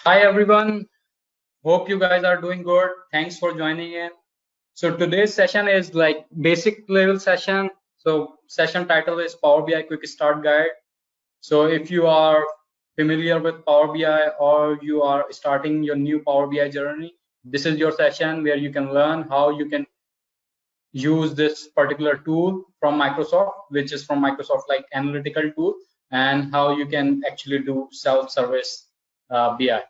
Hi everyone, hope you guys are doing good. Thanks for joining in. So today's session is like basic level session. So session title is Power BI Quick Start Guide. So if you are familiar with Power BI or you are starting your new Power BI journey, this is your session where you can learn how you can use this particular tool from Microsoft, which is from Microsoft like analytical tool, and how you can actually do self-service BI.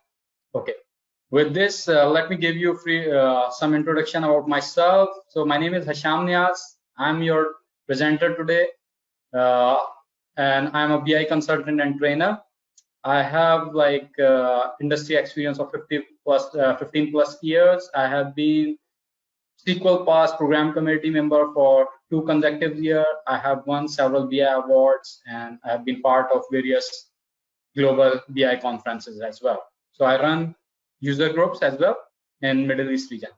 Okay. With this, let me give you some introduction about myself. So my name is Hasham Niaz. I'm your presenter today, uh, and I'm a BI consultant and trainer. I have like industry experience of 15 plus years. I have been SQL Pass program committee member for 2 consecutive years. I have won several BI awards, and I have been part of various global BI conferences as well. So I run user groups as well in Middle East region.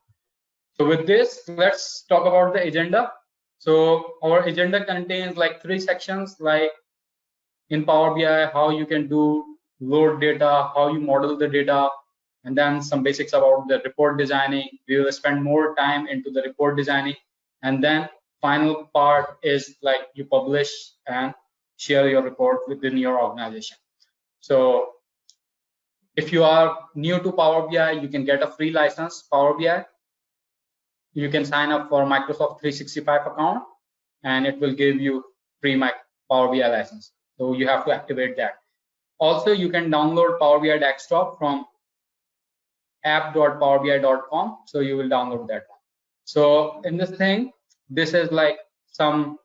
So with this, let's talk about the agenda. So our agenda contains like 3 sections, like in Power BI, how you can do load data, how you model the data, and then some basics about the report designing. We will spend more time into the report designing, and then final part is like you publish and share your report within your organization. So if you are new to Power BI, you can get a free license Power BI. You can sign up for Microsoft 365 account, and it will give you free Power BI license. So you have to activate that. Also, you can download Power BI Desktop from app.powerbi.com. So you will download that one. So in this thing, this is like some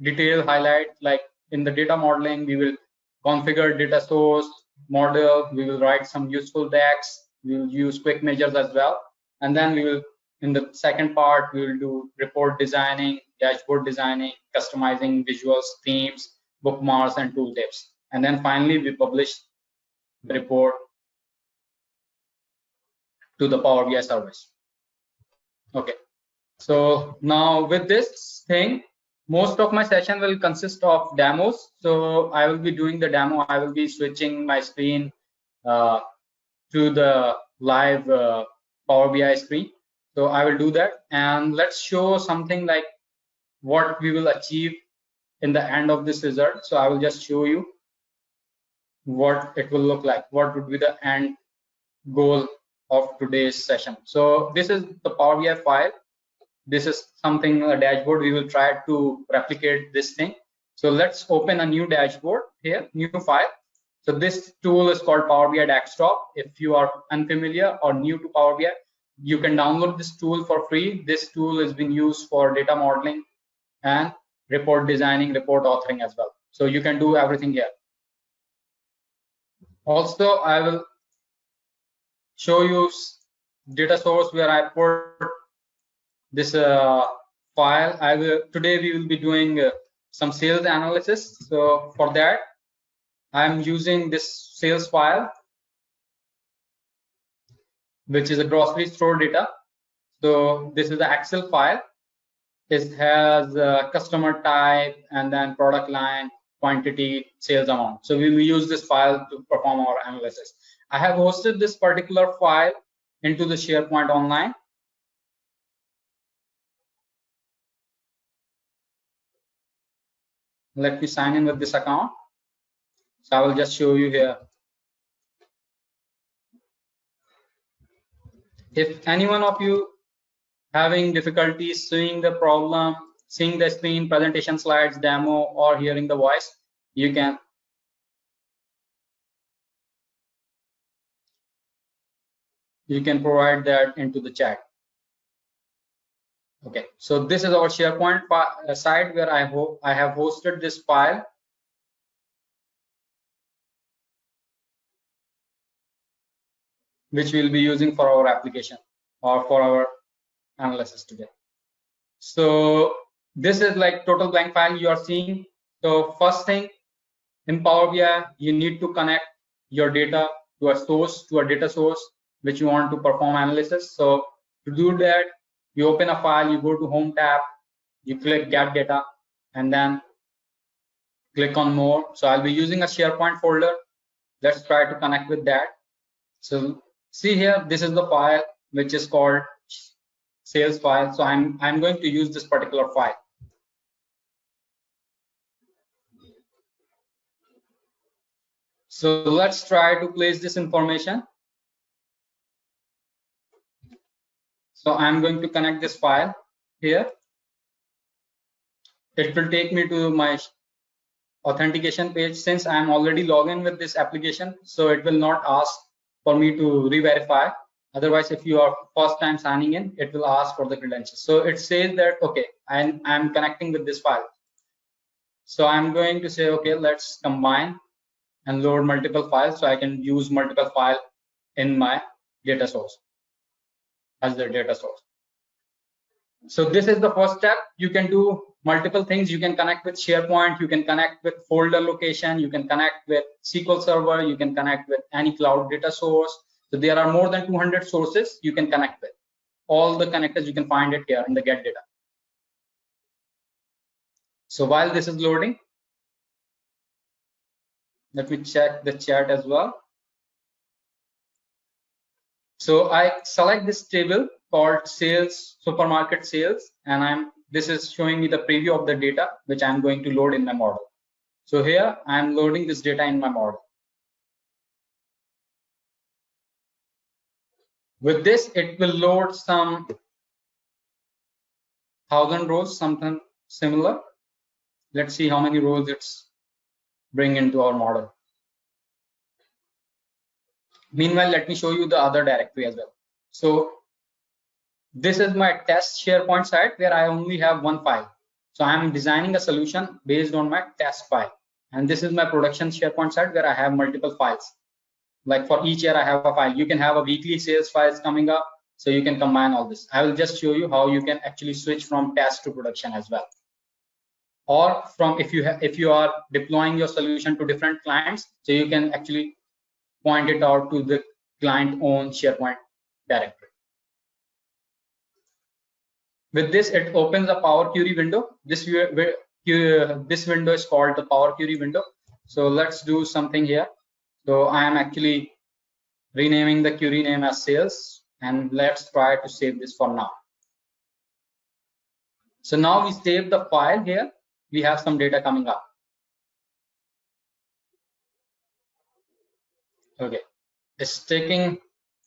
detailed highlight. Like in the data modeling, we will configure data source, model, we will write some useful DAX, we will use quick measures as well. And then we will, in the second part, we will do report designing, dashboard designing, customizing visuals, themes, bookmarks, and tooltips. And then finally, we publish the report to the Power BI service. Okay. So now with this thing, most of my session will consist of demos. So I will be doing the demo. I will be switching my screen uh, to the live Power BI screen. So I will do that, and let's show something like what we will achieve in the end of this result. So I will just show you what it will look like. What would be the end goal of today's session. So this is the Power BI file. This is something, a dashboard. We will try to replicate this thing. So let's open a new dashboard here, new file. So this tool is called Power BI Desktop. If you are unfamiliar or new to Power BI, you can download this tool for free. This tool is being used for data modeling and report designing, report authoring as well. So you can do everything here. Also, I will show you data source where I put this file. Today we will be doing some sales analysis. So for that, I'm using this sales file, which is a grocery store data. So this is the Excel file. It has customer type and then product line, quantity, sales amount. So we will use this file to perform our analysis. I have hosted this particular file into the SharePoint Online. Let me sign in with this account. So I will just show you here. If any one of you having difficulties seeing the problem, seeing the screen, presentation slides, demo, or hearing the voice, you can provide that into the chat. Okay, so this is our SharePoint site where I have hosted this file. Which we'll be using for our application or for our analysis today. So this is like total blank file you are seeing. So first thing in Power BI, you need to connect your data to a source, to a data source, which you want to perform analysis. So to do that, you open a file, you go to Home tab, you click Get Data, and then click on More. So I'll be using a SharePoint folder. Let's try to connect with that. So see here, this is the file which is called sales file. So I'm going to use this particular file. So let's try to place this information. So I'm going to connect this file here. It will take me to my authentication page. Since I'm already logged in with this application, so it will not ask for me to re-verify. Otherwise, if you are first time signing in, it will ask for the credentials. So it says that, okay, I'm connecting with this file. So I'm going to say, okay, let's combine and load multiple files so I can use multiple file in my data source as the data source. So this is the first step. You can do multiple things. You can connect with SharePoint, you can connect with folder location, you can connect with SQL Server, you can connect with any cloud data source. So there are more than 200 sources you can connect with. All the connectors you can find it here in the get data. So while this is loading, let me check the chat as well. So I select this table called sales, supermarket sales, and this is showing me the preview of the data which I'm going to load in my model. So here I'm loading this data in my model. With this, it will load some 1,000 rows, something similar. Let's see how many rows it's bring into our model. Meanwhile, let me show you the other directory as well. So this is my test SharePoint site where I only have one file. So I'm designing a solution based on my test file. And this is my production SharePoint site where I have multiple files. Like for each year I have a file. You can have a weekly sales files coming up. So you can combine all this. I will just show you how you can actually switch from test to production as well. Or from if you are deploying your solution to different clients, so you can actually point it out to the client own SharePoint directory. With this, it opens a Power Query window. This window is called the Power Query window. So let's do something here. So I am actually renaming the query name as sales, and let's try to save this for now. So now we save the file here. We have some data coming up. Okay, it's taking.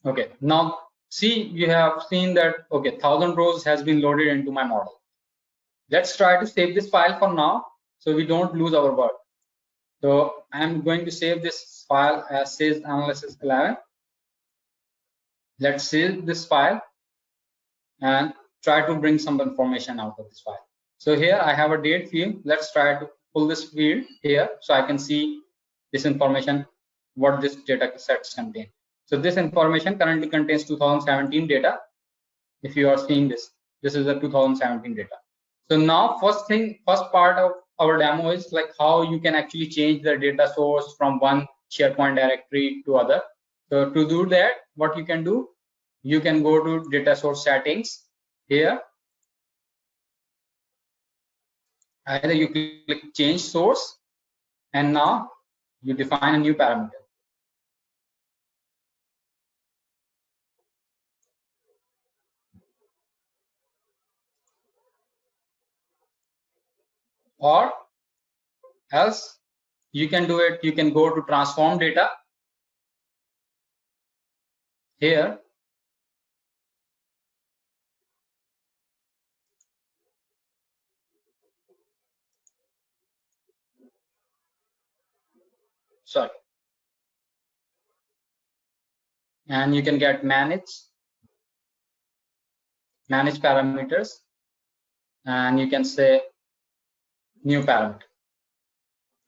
Okay, now see, you have seen that, okay, 1,000 rows has been loaded into my model. Let's try to save this file for now so we don't lose our work. So I'm going to save this file as sales analysis 11. Let's save this file and try to bring some information out of this file. So here I have a date field. Let's try to pull this field here so I can see this information, what this data sets contain. So this information currently contains 2017 data. If you are seeing this, this is the 2017 data. So now first part of our demo is like how you can actually change the data source from one SharePoint directory to other. So to do that, what you can do, you can go to data source settings here. Either you click change source, and now you define a new parameter. Or else you can do it, you can go to transform data here. Sorry. And you can get manage parameters, and you can say new parameter,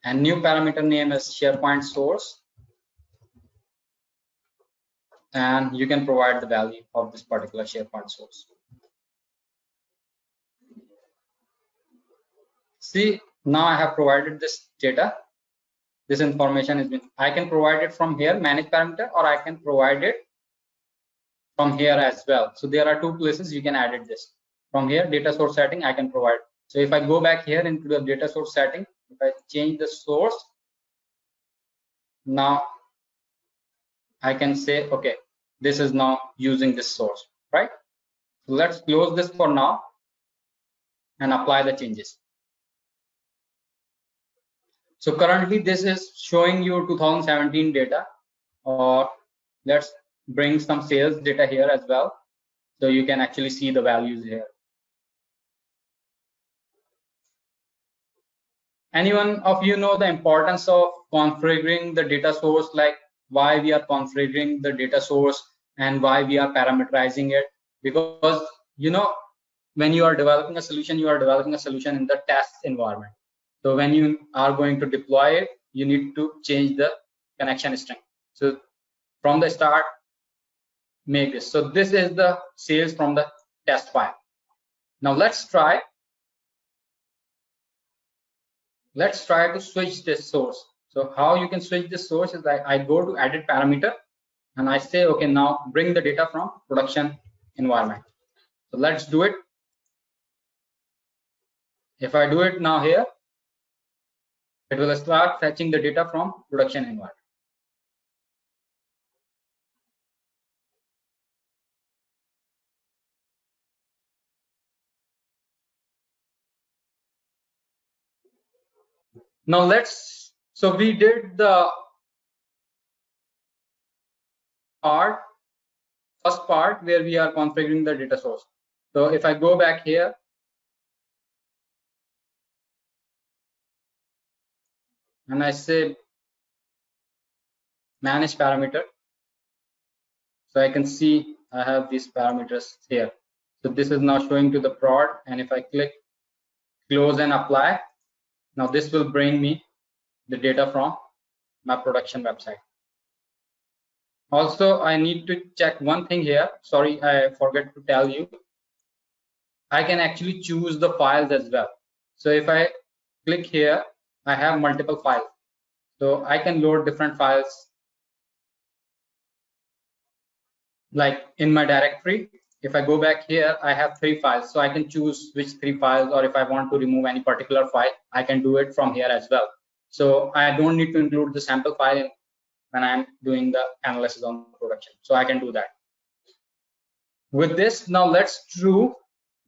and new parameter name is SharePoint source, and you can provide the value of this particular SharePoint source. See, now I have provided this data. This information is I can provide it from here, manage parameter, or I can provide it from here as well. So there are two places you can edit this. From here, data source setting, I can provide. So if I go back here into the data source setting, if I change the source, now I can say, okay, this is now using this source, right? So let's close this for now and apply the changes. So currently this is showing you 2017 data, or let's bring some sales data here as well. So you can actually see the values here. Anyone of you know the importance of configuring the data source, like why we are configuring the data source and why we are parameterizing it? Because when you are developing a solution, you are developing a solution in the test environment. So when you are going to deploy it, you need to change the connection string. So from the start, make this. So this is the sales from the test file. Now let's try to switch this source. So how you can switch this source is that I go to edit parameter and I say, okay, now bring the data from production environment. So let's do it. If I do it now here, it will start fetching the data from production environment. Now so we did the first part where we are configuring the data source. So if I go back here, and I say manage parameter, so I can see I have these parameters here. So this is now showing to the prod, and if I click close and apply, now this will bring me the data from my production website. Also, I need to check one thing here. Sorry, I forgot to tell you. I can actually choose the files as well. So if I click here, I have multiple files. So I can load different files. Like in my directory, if I go back here, I have 3 files. So I can choose which 3 files, or if I want to remove any particular file, I can do it from here as well. So I don't need to include the sample file when I'm doing the analysis on production. So I can do that. With this, now let's drill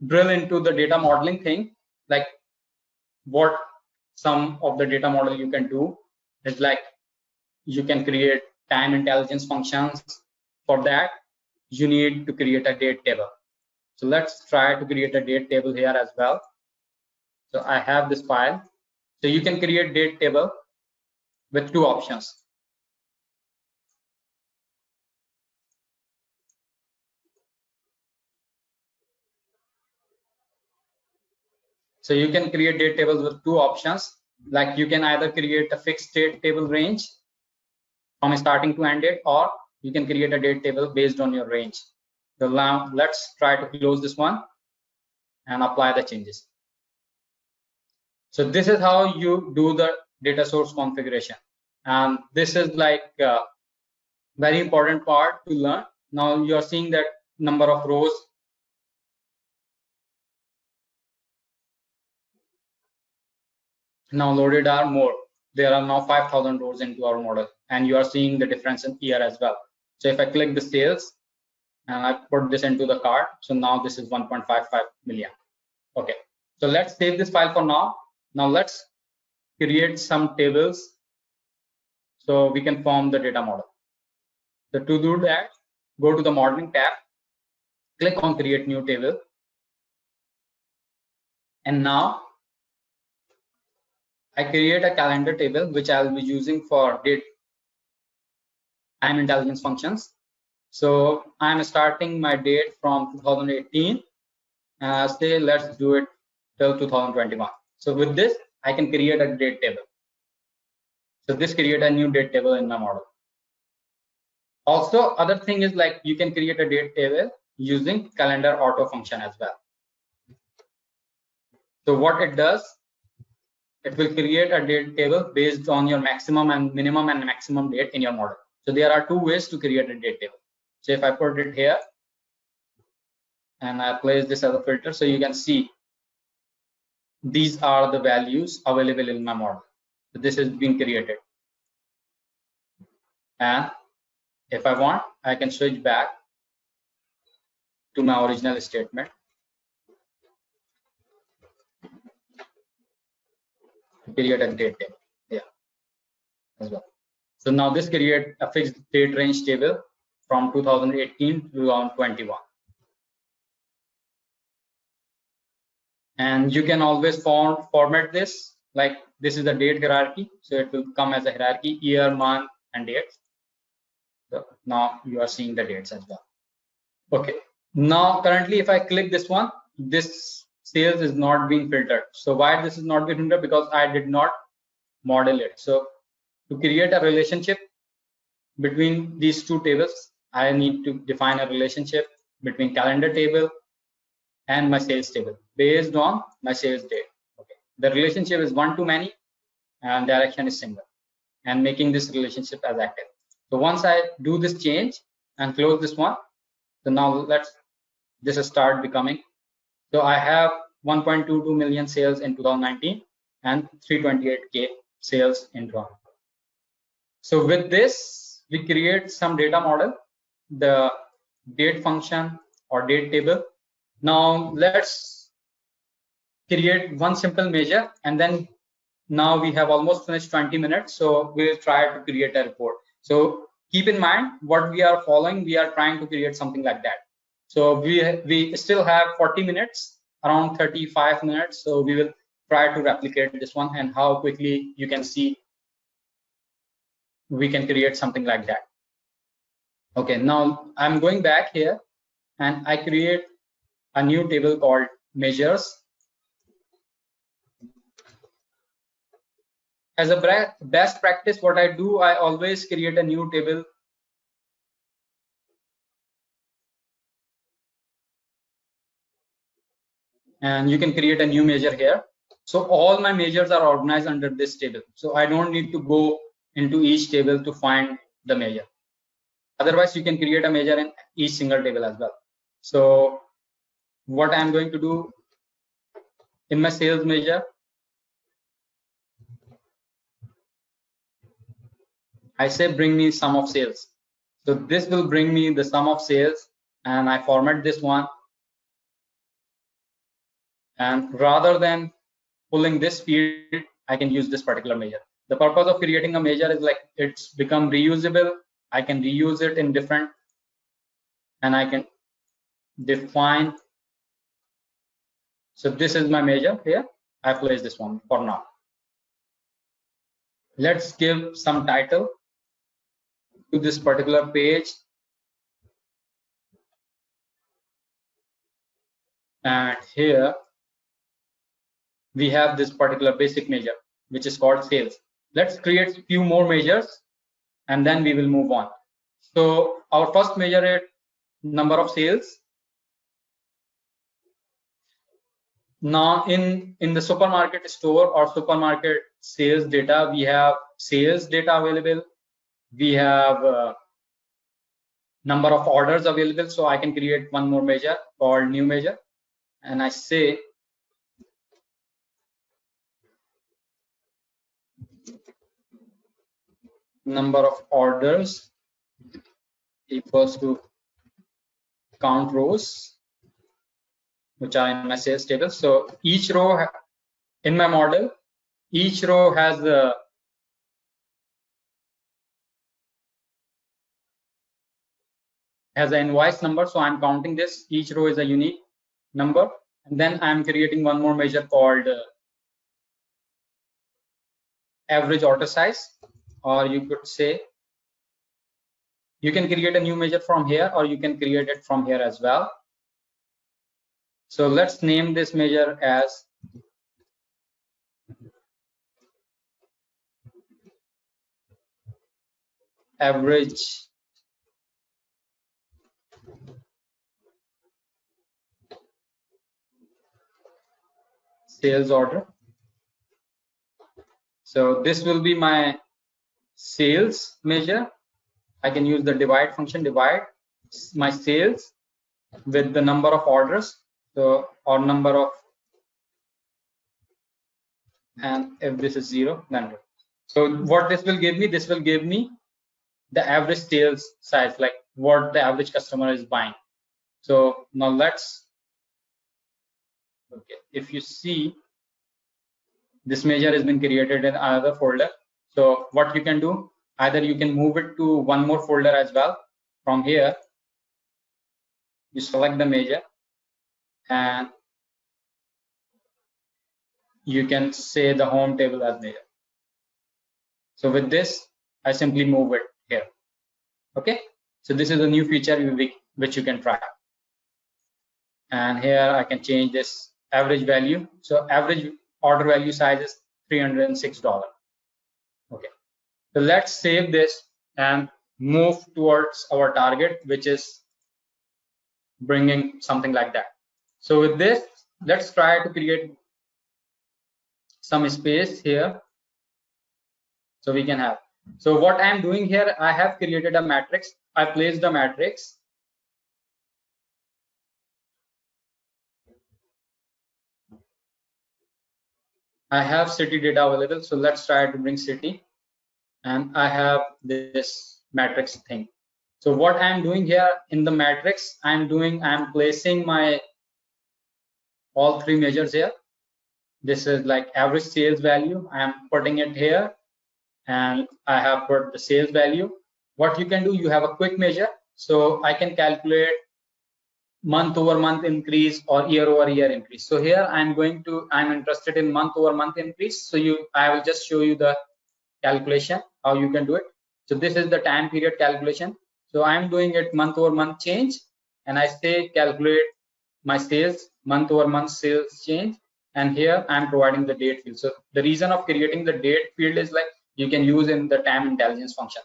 into the data modeling thing. Like what some of the data model you can do is like you can create time intelligence functions. For that, you need to create a date table. So let's try to create a date table here as well. So I have this file. So you can create date table with 2 options. So you can create date tables with 2 options. Like you can either create a fixed date table range from starting to end date, or you can create a date table based on your range. So now let's try to close this one and apply the changes. So this is how you do the data source configuration. And this is like a very important part to learn. Now you're seeing that number of rows now loaded are more. There are now 5,000 rows into our model, and you are seeing the difference in year as well. So if I click the sales and I put this into the cart, so now this is 1.55 million. Okay, so let's save this file for now. Now let's create some tables so we can form the data model. So to do that, go to the modeling tab, click on create new table, and now I create a calendar table which I'll be using for date time intelligence functions. So I'm starting my date from 2018, and I'll say let's do it till 2021. So with this, I can create a date table. So this create a new date table in my model. Also, other thing is like you can create a date table using calendar auto function as well. So what it does, it will create a date table based on your maximum and minimum and maximum date in your model. So there are 2 ways to create a date table. So if I put it here and I place this as a filter, so you can see these are the values available in my model. So this is being created. And If I want, I can switch back to my original statement. Create a date table. Yeah, as well. So now this create a fixed date range table from 2018 to 2021. And you can always format this, like this is the date hierarchy. So it will come as a hierarchy, year, month, and dates. So now you are seeing the dates as well. Okay. Now currently, if I click this one, this sales is not being filtered. So why this is not being filtered? Because I did not model it. So to create a relationship between these two tables, I need to define a relationship between calendar table and my sales table based on my sales date. Okay. The relationship is one to many and direction is single, and making this relationship as active. So once I do this change and close this one, so now let's this start becoming. So I have 1.22 million sales in 2019 and 328K sales in 2020. So with this, we create some data model, the date function or date table. Now let's create one simple measure, and then now we have almost finished 20 minutes. So we'll try to create a report. So keep in mind what we are following. We are trying to create something like that. So we still have 40 minutes, around 35 minutes. So we will try to replicate this one and how quickly you can see we can create something like that. Okay, now I'm going back here and I create a new table called measures. As a best practice, what I do, I always create a new table. And you can create a new measure here. So all my measures are organized under this table. So I don't need to go into each table to find the measure. Otherwise, you can create a measure in each single table as well. So what I'm going to do in my sales measure, I say bring me sum of sales. So this will bring me the sum of sales, and I format this one. And rather than pulling this field, I can use this particular measure. The purpose of creating a measure is like it's become reusable. I can reuse it in different, and I can define. So this is my measure here. I place this one for now. Let's give some title to this particular page. And here we have this particular basic measure, which is called sales. Let's create a few more measures and then we will move on. So our first measure is number of sales. Now in the supermarket store or supermarket sales data, we have sales data available. We have number of orders available. So I can create one more measure called new measure. And I say number of orders equals to count rows, which are in my sales table. So each row in my model, each row has an invoice number. So I'm counting this. Each row is a unique number. And then I'm creating one more measure called average order size, or you could say you can create a new measure from here, or you can create it from here as well. So let's name this measure as average sales order. So this will be my sales measure. I can use the divide function, divide my sales with the number of orders, so or number of, and if this is 0, then so what this will give me, this will give me the average sales size, like what the average customer is buying. So now let's, okay, if you see, this measure has been created in another folder. So what you can do, either you can move it to one more folder as well. From here, you select the measure and you can say the home table as measure. So with this, I simply move it here. Okay, so this is a new feature which you can try. And here I can change this average value. So average order value size is $306. Okay, so let's save this and move towards our target, which is bringing something like that. So with this, let's try to create some space here so we can have. So what I'm doing here, I have created a matrix. I placed the matrix. I have city data available. So let's try to bring city. And I have this matrix thing. So what I'm doing here in the matrix, I'm placing my all three measures here. This is like average sales value. I'm putting it here, and I have put the sales value. What you can do, you have a quick measure. So I can calculate month over month increase or year over year increase. So here I'm interested in month over month increase. So I will just show you the calculation, how you can do it. So this is the time period calculation. So I'm doing it month over month change, and I say calculate my sales, month over month sales change, and here I'm providing the date field. So the reason of creating the date field is like you can use in the time intelligence function.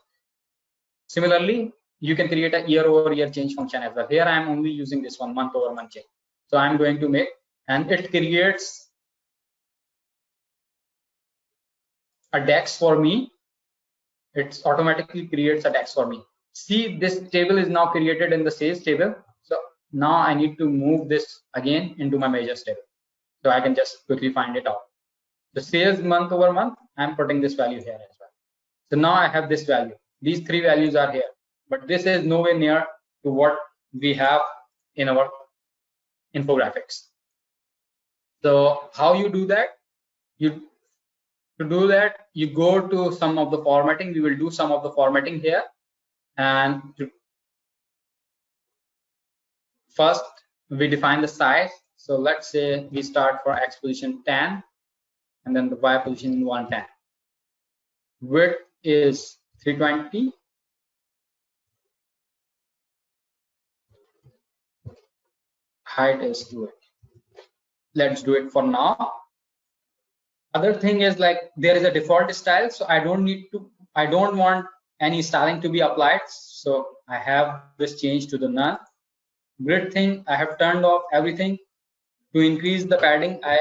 Similarly, you can create a year over year change function as well. Here I'm only using this one, month over month change. So I'm going to make, and it creates a DAX for me. It automatically creates a DAX for me. See, this table is now created in the sales table. So now I need to move this again into my measures table. So I can just quickly find it out. The sales month over month, I'm putting this value here as well. So now I have this value. These three values are here, but this is nowhere near to what we have in our infographics. So how you do that? To do that, you go to some of the formatting. We will do some of the formatting here. And first, we define the size. So let's say we start for X position 10, and then the Y position 110. Width is 320. Height is 280. Let's do it for now. Other thing is like there is a default style, so I don't want any styling to be applied. So I have this change to the none. Grid thing, I have turned off everything. To increase the padding, I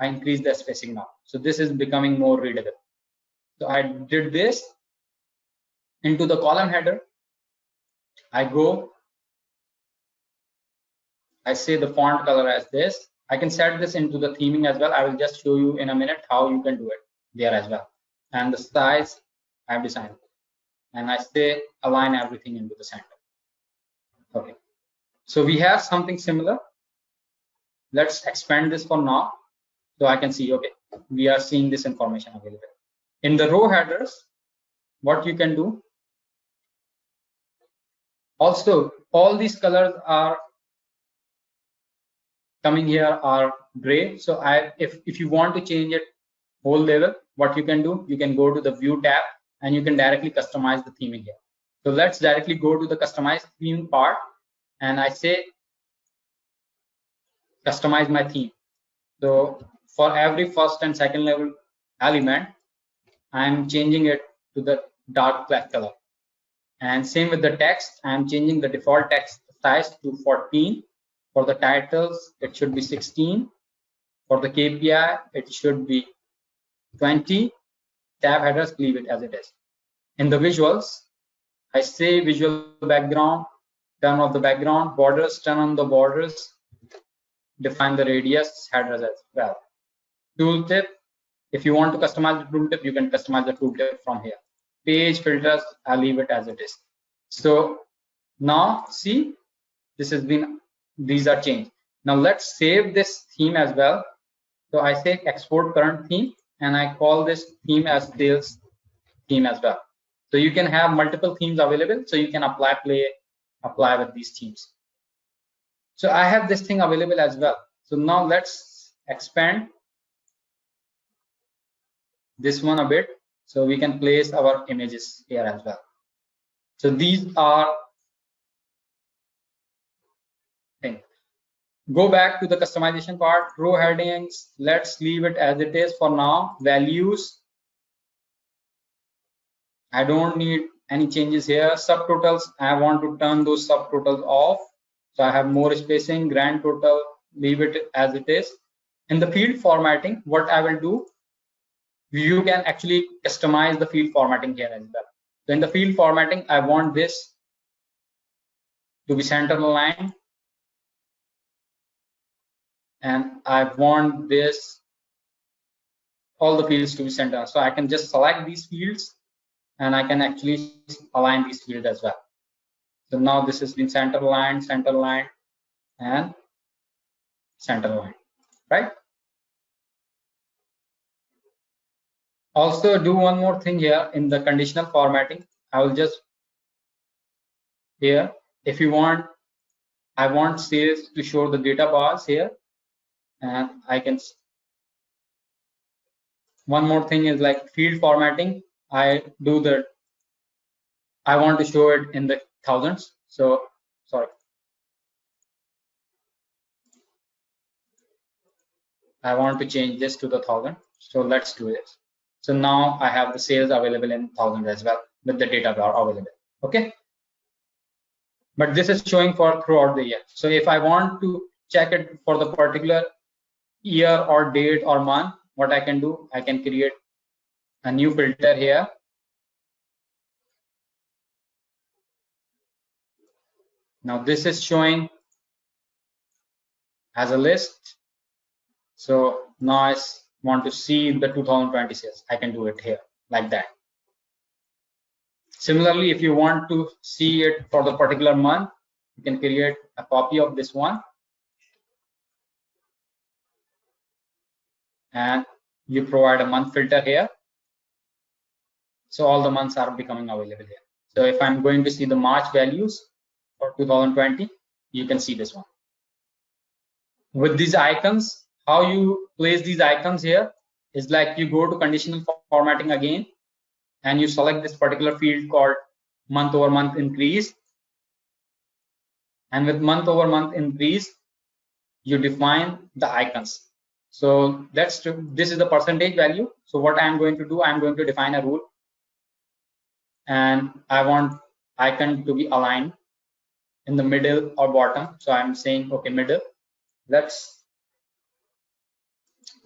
increase the spacing now. So this is becoming more readable. So I did this. Into the column header, I say the font color as this. I can set this into the theming as well. I will just show you in a minute how you can do it there as well. And the size, I have designed. And I say align everything into the center. Okay. So we have something similar. Let's expand this for now. So I can see, okay, we are seeing this information available. In the row headers, what you can do, also all these colors are coming here are gray. So if you want to change it whole level, what you can do, you can go to the view tab and you can directly customize the theming here. So let's directly go to the customize theme part, and I say customize my theme. So for every first and second level element, I'm changing it to the dark black color. And same with the text, I'm changing the default text size to 14. For the titles, it should be 16. For the KPI, it should be 20. Tab headers, leave it as it is. In the visuals, I say visual background, turn off the background, borders, turn on the borders, define the radius headers as well. Tooltip, if you want to customize the tooltip, you can customize the tooltip from here. page filters, I'll leave it as it is. So now see, this has been, these are changed. Now let's save this theme as well. So I say export current theme, and I call this theme as sales theme as well. So you can have multiple themes available, so you can apply with these themes. So I have this thing available as well. So now let's expand this one a bit, so we can place our images here as well. So these are things. Go back to the customization part, row headings, let's leave it as it is for now. Values, I don't need any changes here. Subtotals, I want to turn those subtotals off, so I have more spacing. Grand total, leave it as it is. In the field formatting, what I will do, you can actually customize the field formatting here as well. So in the field formatting, I want this to be center aligned, and I want this, all the fields to be center. So I can just select these fields, and I can actually align these fields as well. So now this has been center line, and center line, right? Also do one more thing here in the conditional formatting. I will just here, if you want, I want sales to show the data bars here, and I can, one more thing is like field formatting. I want to show it in the thousands. So sorry, I want to change this to the 1000. So let's do this. So now I have the sales available in 1000 as well with the data bar available. Okay. But this is showing for throughout the year. So if I want to check it for the particular year or date or month, what I can do, I can create a new filter here. Now this is showing as a list. So now I want to see the 2020 sales. I can do it here like that. Similarly, if you want to see it for the particular month, you can create a copy of this one, and you provide a month filter here. So all the months are becoming available here. So if I'm going to see the March values for 2020, you can see this one. With these icons, how you place these icons here is like you go to conditional formatting again, and you select this particular field called month over month increase. And with month over month increase, you define the icons. So this is the percentage value. So what I'm going to do, I'm going to define a rule, and I want icon to be aligned in the middle or bottom. So I'm saying, okay, middle. Let's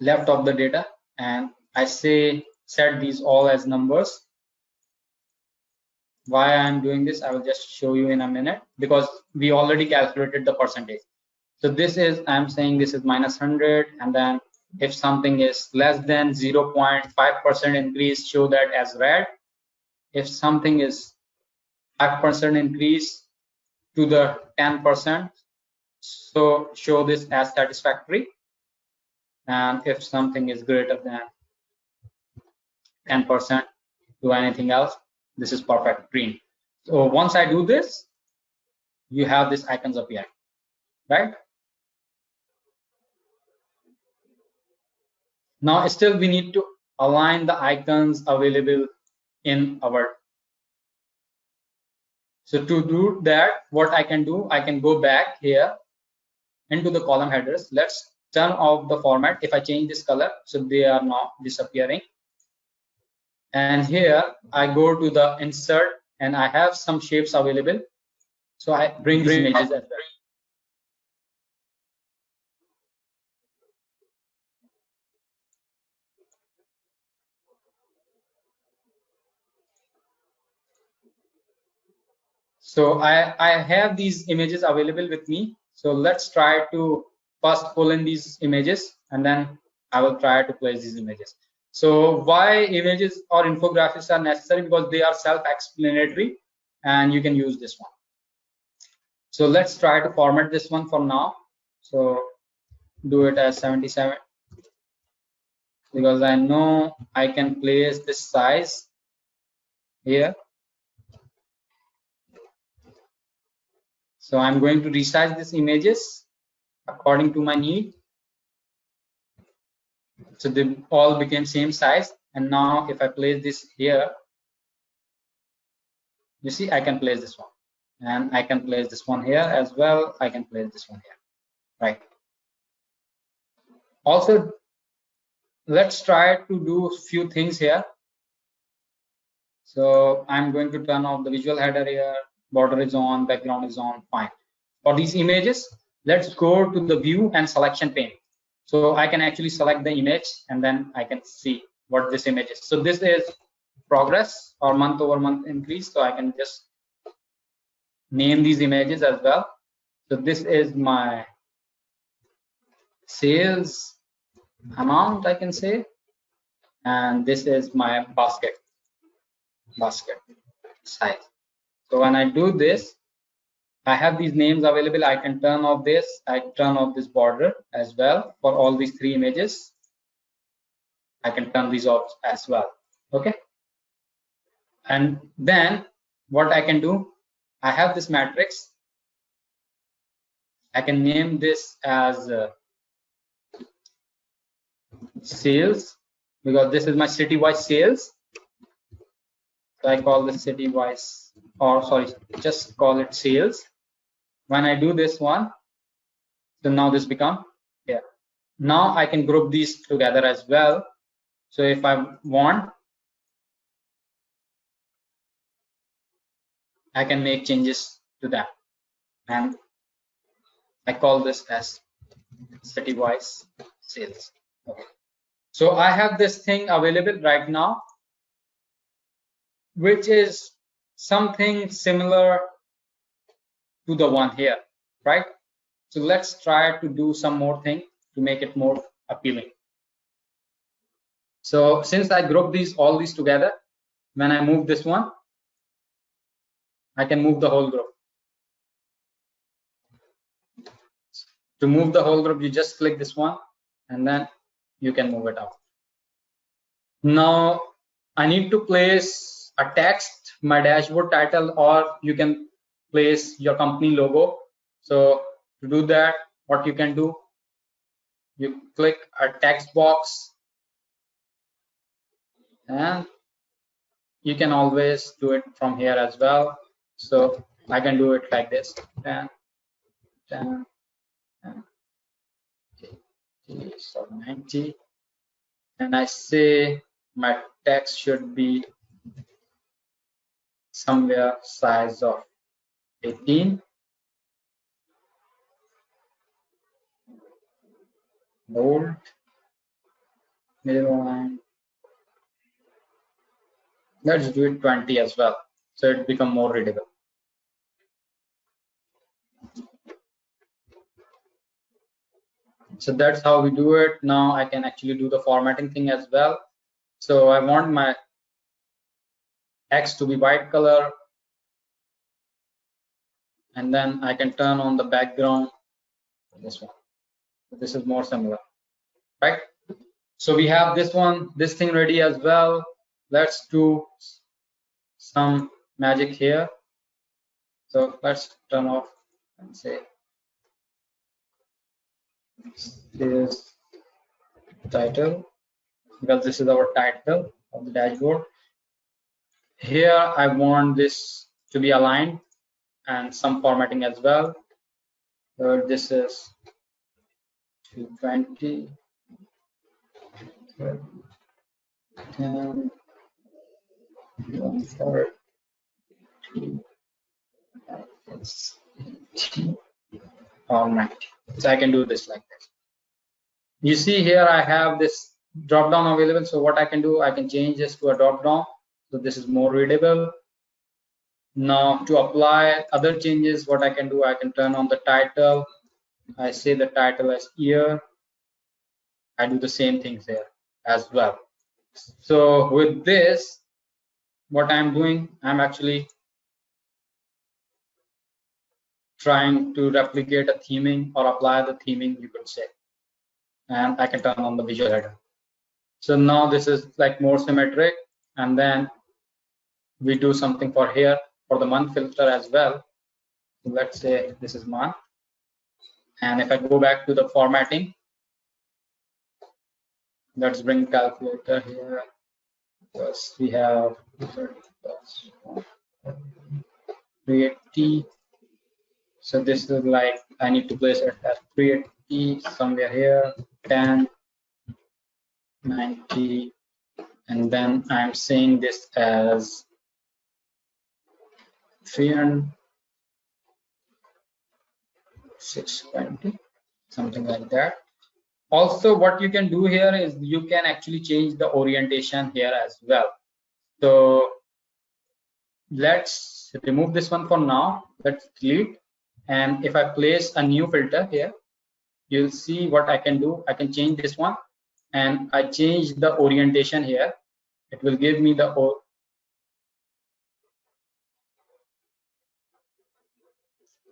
left of the data, and I say set these all as numbers. Why I'm doing this, I will just show you in a minute, because we already calculated the percentage. So this is, I'm saying this is -100, and then if something is less than 0.5% increase, show that as red. If something is 5% increase to the 10%, so show this as satisfactory. And if something is greater than 10% to anything else, this is perfect green. So once I do this, you have these icons appearing, right? Now still we need to align the icons available in our. So to do that, what I can do, I can go back here into the column headers. Let's turn off the format. If I change this color, so they are now disappearing. And here I go to the insert, and I have some shapes available. So I bring these images as well. So I have these images available with me. So let's try to first pull in these images, and then I will try to place these images. So why images or infographics are necessary? Because they are self-explanatory and you can use this one. So let's try to format this one for now. So do it as 77 because I know I can place this size here. So I'm going to resize these images according to my need. So they all became same size. And now if I place this here, you see I can place this one. And I can place this one here as well. I can place this one here, right? Also, let's try to do a few things here. So I'm going to turn off the visual header here. Border is on, background is on, fine. For these images, let's go to the view and selection pane. So I can actually select the image and then I can see what this image is. So this is progress or month over month increase. So I can just name these images as well. So this is my sales amount, I can say, and this is my basket size. So when I do this, I have these names available. I can turn off this. I turn off this border as well for all these three images. I can turn these off as well. Okay. And then what I can do, I have this matrix. I can name this as sales because this is my city-wise sales. So I call this city-wise, or sorry, just call it sales. When I do this one, so now this become here. Now I can group these together as well. So if I want, I can make changes to that. And I call this as city-wise sales. Okay. So I have this thing available right now, which is something similar to the one here, right? So let's try to do some more thing to make it more appealing. So since I group all these together, when I move this one, I can move the whole group. To move the whole group, you just click this one and then you can move it out. Now I need to place a text, my dashboard title, or you can place your company logo. So to do that, what you can do, you click a text box and you can always do it from here as well. So I can do it like this. 10, 10, 10, 80, so 90. And I say my text should be somewhere size of 18. Bold, middle line. Let's do it 20 as well, so it become more readable. So that's how we do it. Now I can actually do the formatting thing as well. So I want my text to be white color, and then I can turn on the background. This one. This is more similar, right? So we have this thing ready as well. Let's do some magic here. So let's turn off and say this title, because this is our title of the dashboard. Here I want this to be aligned and some formatting as well. So this is 220, 10, 140, format. So I can do this like this. You see here I have this drop down available. So what I can do, I can change this to a drop down. So this is more readable. Now to apply other changes, what I can do, I can turn on the title. I say the title as year. I do the same things here as well. So with this, what I'm doing, I'm actually trying to replicate a theming or apply the theming, you could say. And I can turn on the visual header. So now this is like more symmetric, and then we do something for here for the month filter as well. So let's say this is month, and if I go back to the formatting, let's bring calculator here because we have create t. So this is like I need to place it as create t somewhere here 10 90, and then I'm saying this as 300 620, something like that. Also, what you can do here is you can actually change the orientation here as well. So let's remove this one for now. Let's delete. And if I place a new filter here, you'll see what I can do. I can change this one, and I change the orientation here. It will give me the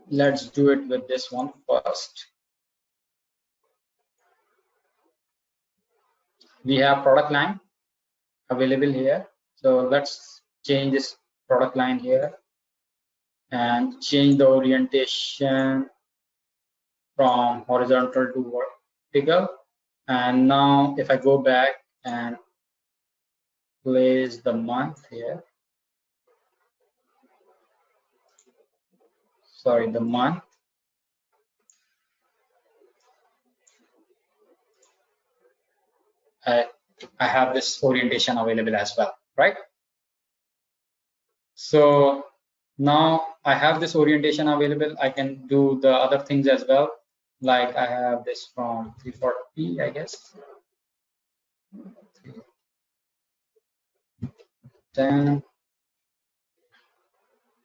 let's do it with this one first. We have product line available here. So let's change this product line here and change the orientation from horizontal to vertical. And now if I go back and place the month here, sorry, the month, I have this orientation available as well, right? So now I have this orientation available. I can do the other things as well. Like I have this from 340, I guess. 10,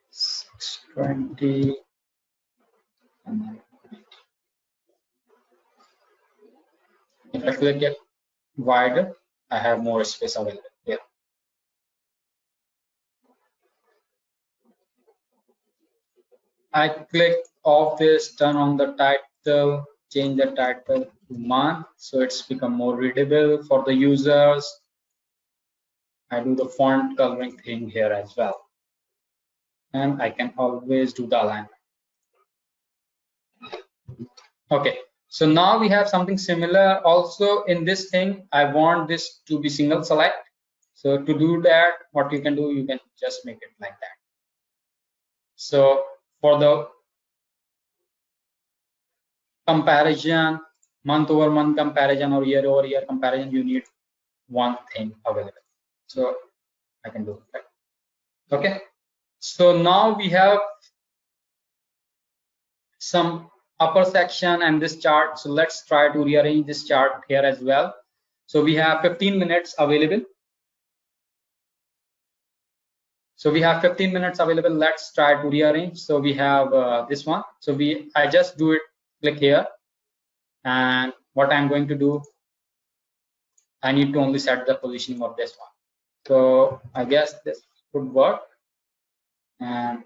620, and then if I click it wider, I have more space available here. I click off this, turn on the title, change the title to month, so it's become more readable for the users. I do the font coloring thing here as well. And I can always do the alignment. Okay, so now we have something similar. Also in this thing, I want this to be single select. So to do that, what you can do, you can just make it like that. So for the comparison, month over month comparison or year over year comparison, you need one thing available. So I can do that. Okay. So now we have some upper section and this chart. So let's try to rearrange this chart here as well. So we have 15 minutes available. So we have 15 minutes available. Let's try to rearrange. So we have this one. So I just do it, click here. And what I'm going to do, I need to only set the positioning of this one. So I guess this would work. And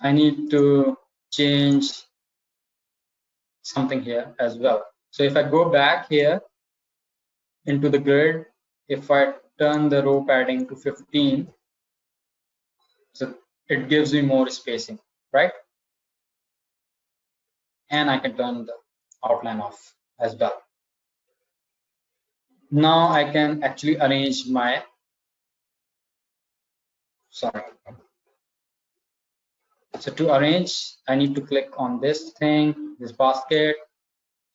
I need to change something here as well. So if I go back here into the grid, if I turn the row padding to 15, so it gives me more spacing, right? And I can turn the outline off as well. Now I can actually arrange my, sorry. So to arrange, I need to click on this thing, this basket.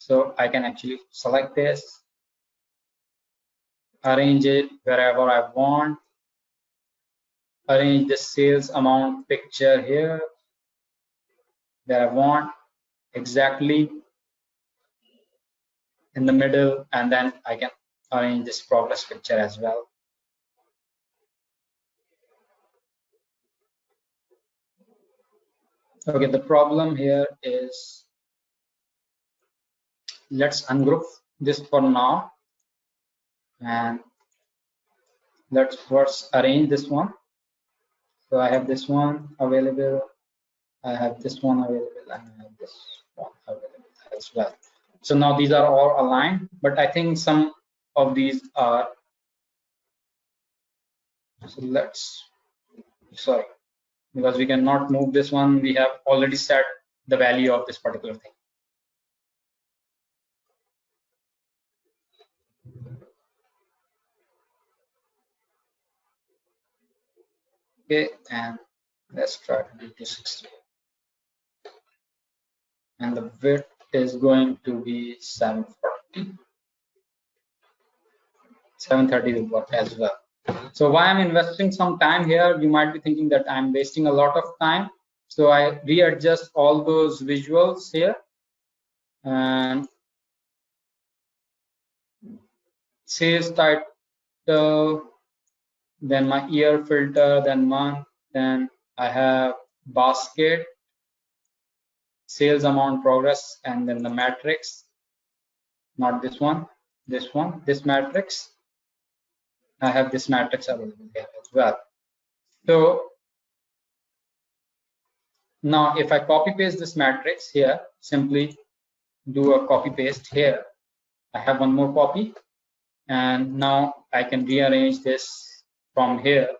So I can actually select this, arrange it wherever I want, arrange the sales amount picture here that I want exactly in the middle, and then I can arrange this progress picture as well. Okay, the problem here is let's ungroup this for now, and let's first arrange this one. So I have this one available, I have this one available, and I have this one available as well. So now these are all aligned, but I think some of these are, so let's, sorry, because we cannot move this one, we have already set the value of this particular thing. Okay, and let's try to do 260. And the width is going to be 740. 730 will work as well. So why I'm investing some time here, you might be thinking that I'm wasting a lot of time. So I readjust all those visuals here, and sales title, then my year filter, then month, then I have basket, sales amount progress, and then the matrix, not this one, this matrix. I have this matrix available here as well. So now if I copy paste this matrix here, simply do a copy paste here. I have one more copy, and now I can rearrange this from here.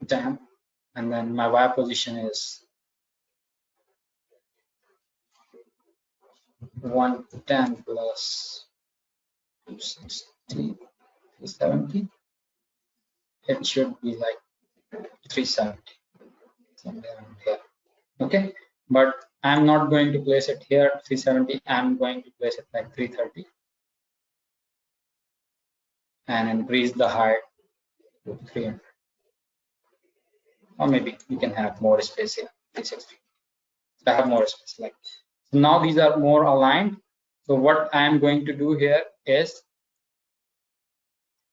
Temp, and then my Y position is 110 plus 260, 370. It should be like 370, somewhere around here. Okay, but I'm not going to place it here 370. I'm going to place it like 330 and increase the height to 300. Or maybe you can have more space here, 360. So I have more space like. So now these are more aligned. So what I am going to do here is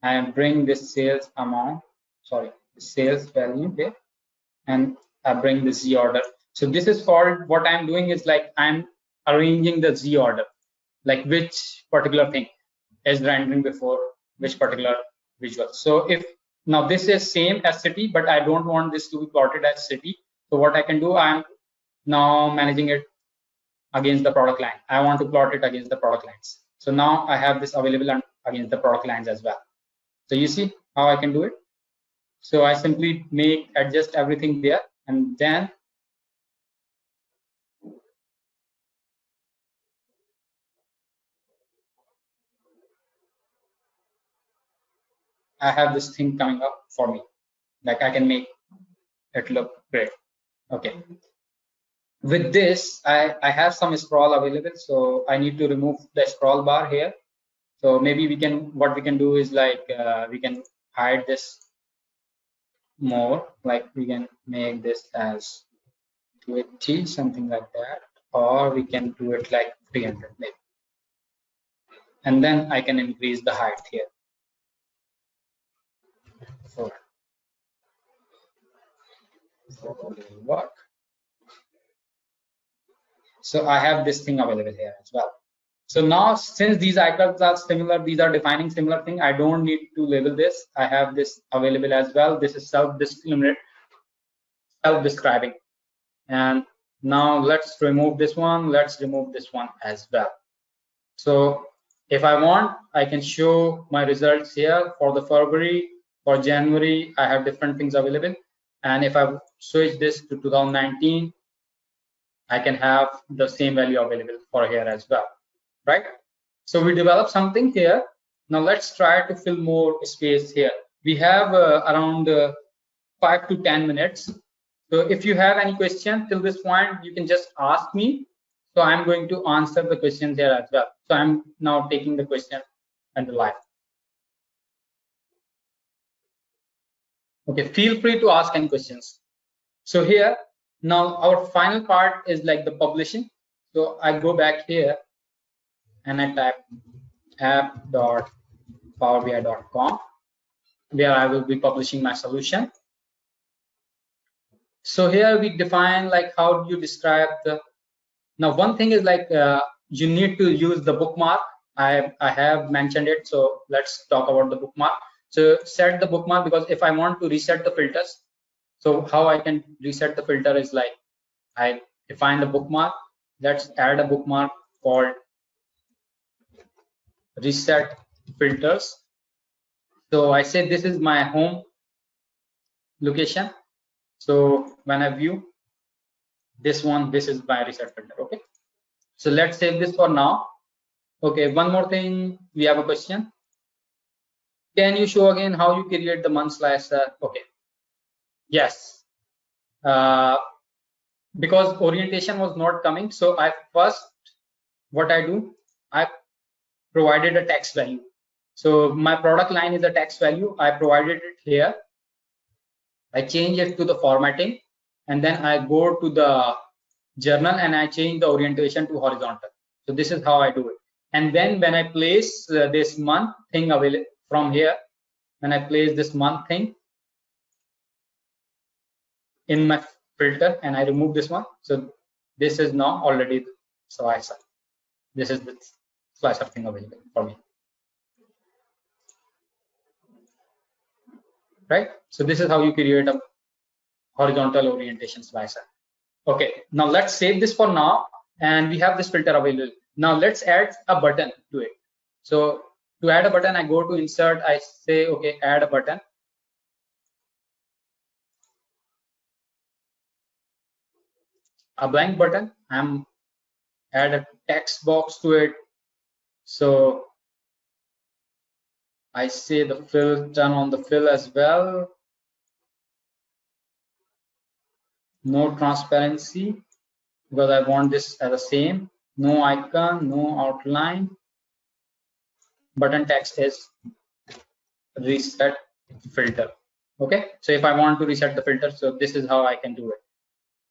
I am bring this sales amount, sorry, sales value here, and I bring the Z order. So this is called, what I'm doing is like I'm arranging the Z order, like which particular thing is rendering before which particular visual. So if now this is same as city, but I don't want this to be plotted as city. So what I can do, I'm now managing it against the product line. I want to plot it against the product lines. So now I have this available against the product lines as well. So you see how I can do it. So I simply adjust everything there, and then I have this thing coming up for me. Like I can make it look great. Okay. With this, I have some scroll available. So I need to remove the scroll bar here. So maybe what we can do is like, we can hide this more, like we can make this as 280, something like that, or we can do it like 300 maybe. And then I can increase the height here. So work. So I have this thing available here as well. So now since these icons are similar, these are defining similar thing, I don't need to label this. I have this available as well. This is self-describing. And now let's remove this one. Let's remove this one as well. So if I want, I can show my results here for the February, for January, I have different things available. And if I switch this to 2019, I can have the same value available for here as well, right? So we develop something here. Now let's try to fill more space here. We have around 5 to 10 minutes. So if you have any question till this point, you can just ask me. So I'm going to answer the questions here as well. So I'm now taking the question and the live. Okay, feel free to ask any questions. So here, now our final part is like the publishing. So I go back here and I type app.powerbi.com, where I will be publishing my solution. So here we define like how do you describe the. Now one thing is like you need to use the bookmark. I have mentioned it, so let's talk about the bookmark. So set the bookmark, because if I want to reset the filters, so how I can reset the filter is like I define the bookmark. Let's add a bookmark called reset filters. So I say this is my home location. So when I view this one, this is my reset filter. Okay. So let's save this for now. Okay. One more thing. We have a question. Can you show again how you create the month slicer? Okay. Yes. Because orientation was not coming. So I first, what I do, I provided a text value. So my product line is a text value. I provided it here. I change it to the formatting, and then I go to the journal and I change the orientation to horizontal. So this is how I do it. And then when I place this month thing available from here, when I place this month thing in my filter and I remove this one, so this is now already the slicer. This is the slicer thing available for me. Right? So this is how you create a horizontal orientation slicer. Okay, now let's save this for now, and we have this filter available. Now let's add a button to it. So to add a button, I go to insert, I say, okay, add a button. A blank button, I'm add a text box to it. So I say the fill, turn on the fill as well. No transparency, because I want this as the same. No icon, no outline. Button text is reset filter. Okay, so if I want to reset the filter, so this is how I can do it.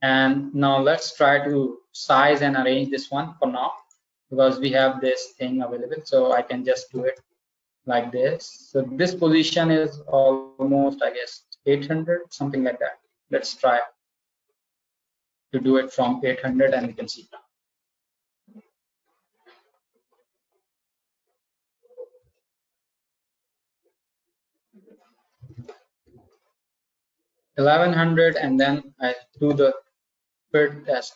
And now let's try to size and arrange this one for now, because we have this thing available. So I can just do it like this. So this position is almost, I guess, 800, something like that. Let's try to do it from 800 and we can see now. 1100, and then I do the width as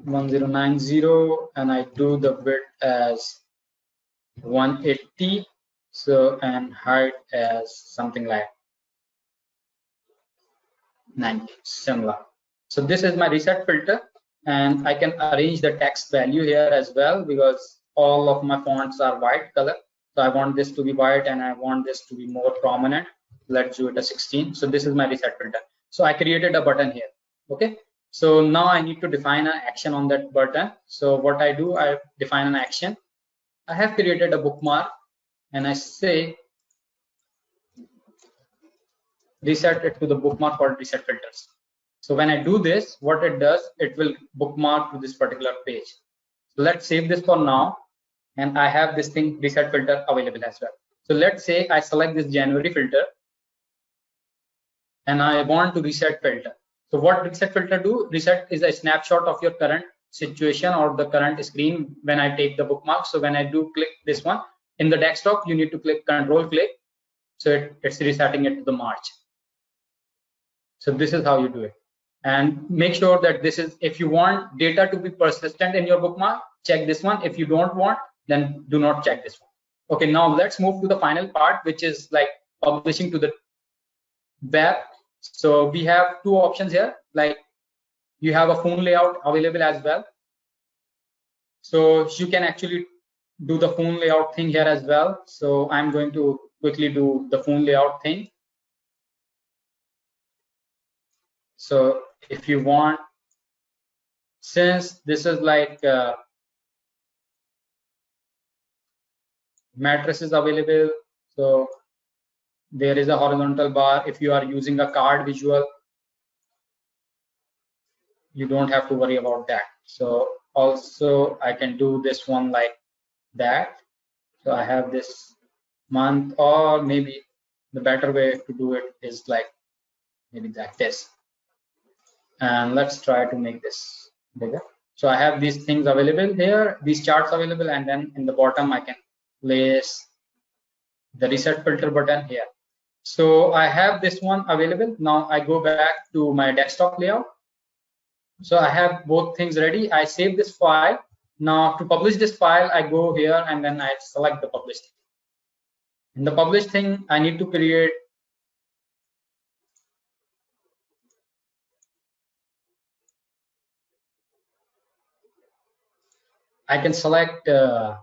1090, and I do the width as 180. So, and height as something like 90, similar. So this is my reset filter, and I can arrange the text value here as well, because all of my fonts are white color. So I want this to be white and I want this to be more prominent. Let's do it a 16. So this is my reset filter. So I created a button here. Okay. So now I need to define an action on that button. So what I do, I define an action. I have created a bookmark and I say reset it to the bookmark called reset filters. So when I do this, what it does, it will bookmark to this particular page. So let's save this for now. And I have this thing reset filter available as well. So let's say I select this January filter and I want to reset filter. So what reset filter do? Reset is a snapshot of your current situation or the current screen when I take the bookmark. So when I do click this one in the desktop, you need to click control click. So it's resetting it to the March. So this is how you do it. And make sure that this is, if you want data to be persistent in your bookmark, check this one. If you don't want, then do not check this one. Okay, now let's move to the final part, which is like publishing to the web. So we have two options here, like you have a phone layout available as well. So you can actually do the phone layout thing here as well. So I'm going to quickly do the phone layout thing. So if you want, since this is like matrices available, so there is a horizontal bar. If you are using a card visual, you don't have to worry about that. So also I can do this one like that. So I have this month, or maybe the better way to do it is like maybe like this. And let's try to make this bigger. So I have these things available here, these charts available, and then in the bottom I can place the reset filter button here. So I have this one available. Now I go back to my desktop layout. So I have both things ready. I save this file. Now to publish this file, I go here and then I select the published. In the published thing, I need to create I can select a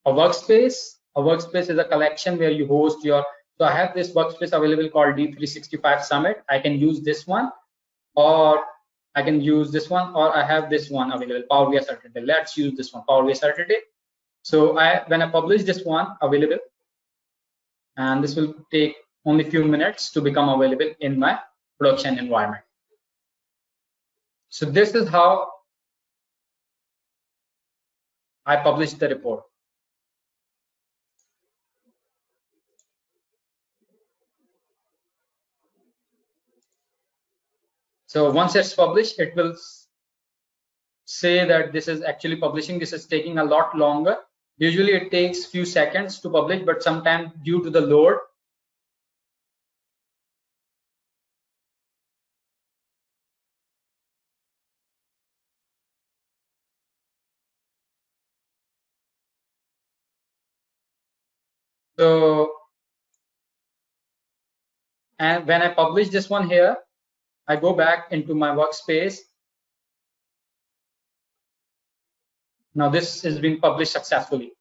workspace. A workspace is a collection where you host your. So I have this workspace available called D365 Summit. I can use this one, or I can use this one, or I have this one available, Power BI Saturday. Let's use this one, Power BI Saturday. So when I publish this one available, and this will take only few minutes to become available in my production environment. So this is how I publish the report. So once it's published, it will say that this is actually publishing. This is taking a lot longer. Usually it takes few seconds to publish, but sometimes due to the load, so and when I publish this one here, I go back into my workspace. Now this is being published successfully.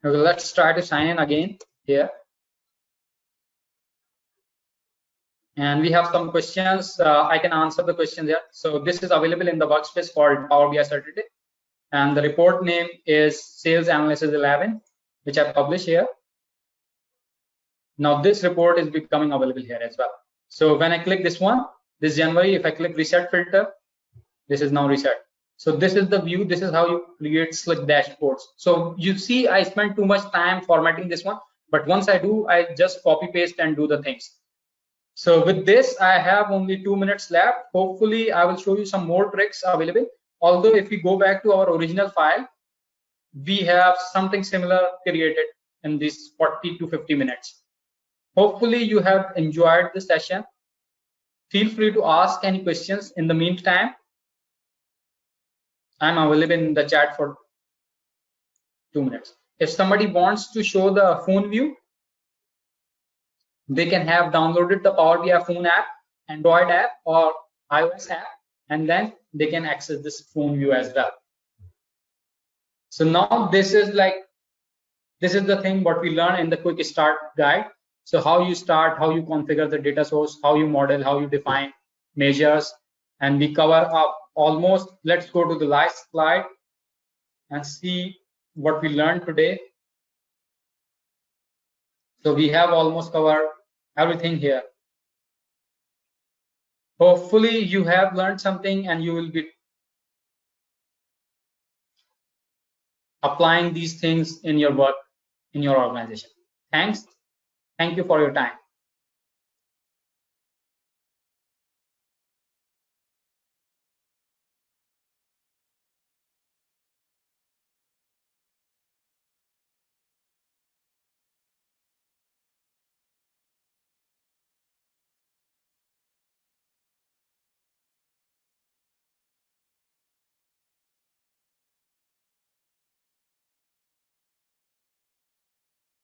Okay, let's try to sign in again here. And we have some questions. I can answer the questions here. So this is available in the workspace called Power BI Saturday. And the report name is Sales Analysis 11, which I publish here. Now this report is becoming available here as well. So when I click this one, this January, if I click reset filter, this is now reset. So this is the view. This is how you create slick dashboards. So you see, I spent too much time formatting this one, but once I do, I just copy paste and do the things. So with this, I have only 2 minutes left. Hopefully, I will show you some more tricks available. Although if we go back to our original file, we have something similar created in these 40 to 50 minutes. Hopefully, you have enjoyed the session. Feel free to ask any questions. In the meantime, I'm available in the chat for 2 minutes. If somebody wants to show the phone view, they can have downloaded the Power BI phone app, Android app or iOS app, and then they can access this phone view as well. So now this is the thing what we learn in the quick start guide. So how you start, how you configure the data source, how you model, how you define measures, and we cover up almost. Let's go to the last slide and see what we learned today. So we have almost covered everything here. Hopefully you have learned something and you will be applying these things in your work, in your organization. Thank you for your time.